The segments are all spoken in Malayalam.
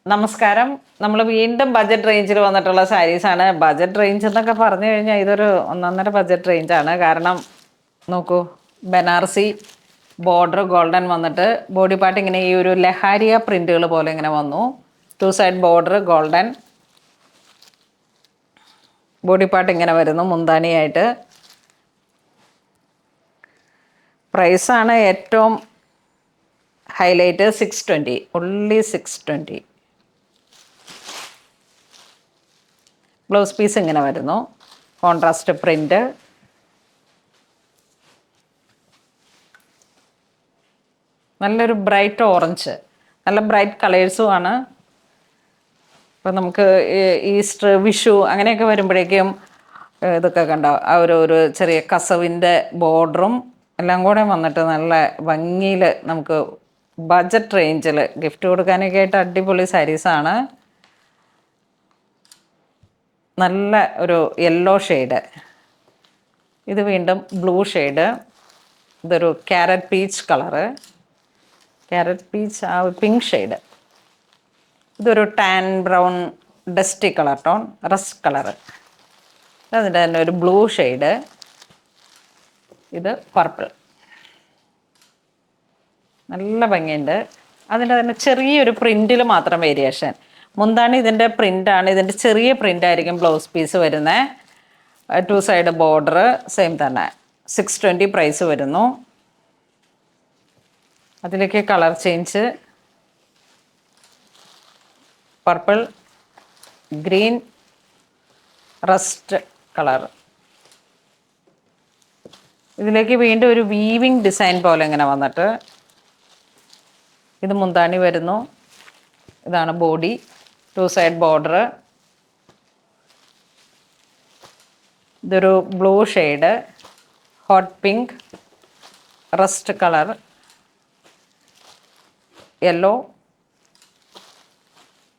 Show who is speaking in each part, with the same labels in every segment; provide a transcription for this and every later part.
Speaker 1: നമസ്കാരം. നമ്മൾ വീണ്ടും ബജറ്റ് റേഞ്ചിൽ വന്നിട്ടുള്ള സാരീസാണ്. ബജറ്റ് റേഞ്ച് എന്നൊക്കെ പറഞ്ഞു കഴിഞ്ഞാൽ ഇതൊരു ഒന്നൊന്നര ബജറ്റ് റേഞ്ചാണ്. കാരണം നോക്കൂ, ബനാറസി ബോർഡർ ഗോൾഡൻ വന്നിട്ട് ബോഡി പാർട്ട് ഇങ്ങനെ ഈ ഒരു ലഹാരിയ പ്രിന്റുകൾ പോലെ ഇങ്ങനെ വന്നു. 2 side border golden, body part ഇങ്ങനെ വരുന്നു മുന്താനിയായിട്ട്. പ്രൈസാണ് ഏറ്റവും ഹൈലൈറ്റ്. 620, only 620. ബ്ലൗസ് പീസ് ഇങ്ങനെ വരുന്നു, കോൺട്രാസ്റ്റ് പ്രിന്റ്. നല്ലൊരു ബ്രൈറ്റ് ഓറഞ്ച്, നല്ല ബ്രൈറ്റ് കളേഴ്സും ആണ്. ഇപ്പം നമുക്ക് ഈസ്റ്റർ, വിഷു അങ്ങനെയൊക്കെ വരുമ്പോഴേക്കും ഇതൊക്കെ കണ്ടോ, ആ ഒരു ചെറിയ കസവിൻ്റെ ബോർഡറും എല്ലാം കൂടെ വന്നിട്ട് നല്ല ഭംഗിയിൽ നമുക്ക് ബജറ്റ് റേഞ്ചിൽ ഗിഫ്റ്റ് കൊടുക്കാനൊക്കെ ആയിട്ട് അടിപൊളി സാരീസാണ്. നല്ല ഒരു യെല്ലോ ഷെയ്ഡ്, ഇത് വീണ്ടും ബ്ലൂ ഷെയ്ഡ്, ഇതൊരു carrot peach colour, carrot peach ആ പിങ്ക് ഷെയ്ഡ്, ഇതൊരു tan brown dusty colour tone, rest colour, അതിൻ്റെ തന്നെ ഒരു ബ്ലൂ ഷെയ്ഡ്, ഇത് പർപ്പിൾ. നല്ല ഭംഗിയുണ്ട്. അതിൻ്റെ തന്നെ ചെറിയൊരു പ്രിൻറ്റിൽ മാത്രം വേരിയേഷൻ. മുന്താണി ഇതിൻ്റെ പ്രിൻ്റാണ്, ഇതിൻ്റെ ചെറിയ പ്രിൻ്റായിരിക്കും ബ്ലൗസ് പീസ് വരുന്നത്. 2 സൈഡ് ബോർഡർ സെയിം തന്നെ. 620 പ്രൈസ് വരുന്നു. അതിലേക്ക് colour change, purple, green, rest colour. ഇതിലേക്ക് വീണ്ടും ഒരു വീവിങ് ഡിസൈൻ പോലെ ഇങ്ങനെ വന്നിട്ട് ഇത് മുന്താണി വരുന്നു. ഇതാണ് ബോഡി, 2 സൈഡ് ബോർഡർ. ഇതൊരു blue shade, hot pink, rust colour, yellow,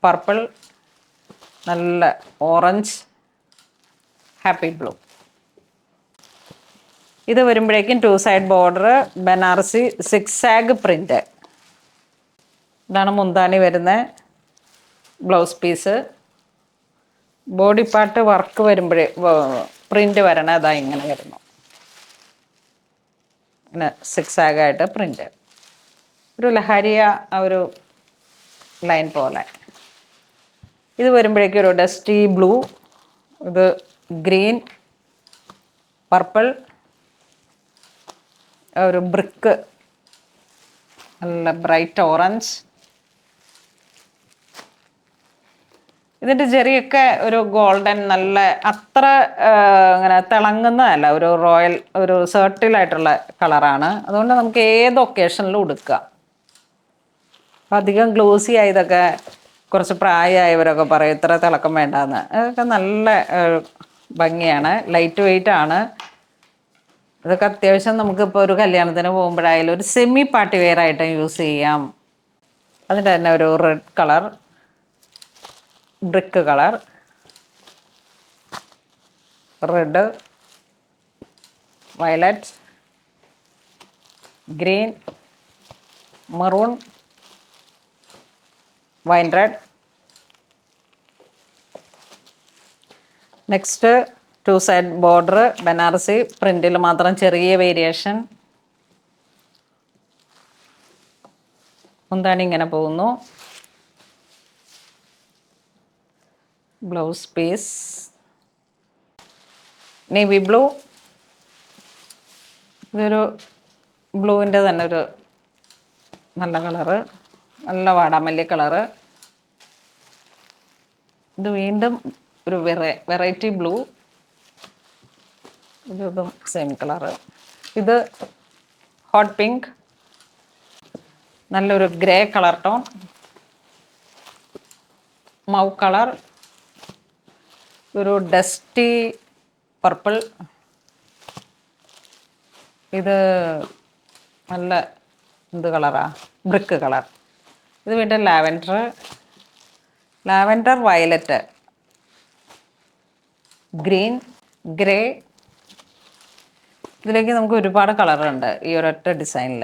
Speaker 1: purple, നല്ല ഓറഞ്ച്, ഹാപ്പി ബ്ലൂ. ഇത് വരുമ്പോഴേക്കും 2 side border, Banarasi zigzag print. ഇതാണ് മുന്താണി വരുന്നത്, blouse piece. Body part work വരുമ്പോഴേ പ്രിൻ്റ് വരണത് അതാ ഇങ്ങനെ വരുന്നു, പിന്നെ സിക്സാഗായിട്ട് പ്രിൻ്റ്, ഒരു ലഹരിയ ആ ഒരു ലൈൻ പോലെ. ഇത് വരുമ്പോഴേക്കും ഒരു ഡസ്റ്റി ബ്ലൂ, ഇത് ഗ്രീൻ, പർപ്പിൾ, ഒരു ബ്രിക്ക്, നല്ല ബ്രൈറ്റ് ഓറഞ്ച്. ഇതിൻ്റെ ജെറിയൊക്കെ ഒരു ഗോൾഡൻ, നല്ല അത്ര അങ്ങനെ തിളങ്ങുന്നതല്ല, ഒരു റോയൽ, ഒരു സെർട്ടിലായിട്ടുള്ള കളറാണ്. അതുകൊണ്ട് നമുക്ക് ഏത് ഒക്കേഷനിലും ഉടുക്കാം. അധികം ഗ്ലോസി ആയതൊക്കെ കുറച്ച് പ്രായമായവരൊക്കെ പറയും ഇത്ര തിളക്കം വേണ്ടാന്ന്. അതൊക്കെ നല്ല ഭംഗിയാണ്, ലൈറ്റ് വെയിറ്റ് ആണ്. ഇതൊക്കെ അത്യാവശ്യം നമുക്കിപ്പോൾ ഒരു കല്യാണത്തിന് പോകുമ്പോഴായാലും ഒരു സെമി പാർട്ടി വെയർ ആയിട്ട് യൂസ് ചെയ്യാം. അതിൻ്റെ തന്നെ ഒരു red colour, brick colour, red, violet, green, maroon, wine red. Next 2 side border, Banarasi പ്രിന്റിൽ മാത്രം ചെറിയ വേരിയേഷൻ. മുന്താണി ഇങ്ങനെ പോകുന്നു, ബ്ലൗസ് പീസ് നേവി ബ്ലൂ, ഇതൊരു ബ്ലൂവിൻ്റെ തന്നെ ഒരു നല്ല കളറ്, നല്ല വാടാമല്ലി കളറ്. ഇത് വീണ്ടും ഒരു വെറൈറ്റി ബ്ലൂ, ഇതും സെയിം കളറ്. ഇത് ഹോട്ട് പിങ്ക്, നല്ലൊരു ഗ്രേ കളർ ടോൺ, മൗ കളർ, ഒരു ഡസ്റ്റി പർപ്പിൾ, ഇത് നല്ല എന്ത് കളറാ, ബ്രിക്ക് കളർ. ഇത് വീണ്ടും ലാവൻഡർ, വയലറ്റ്, ഗ്രീൻ, ഗ്രേ. ഇതിലേക്ക് നമുക്ക് ഒരുപാട് കളറുണ്ട് ഈ ഒരൊറ്റ ഡിസൈനിൽ.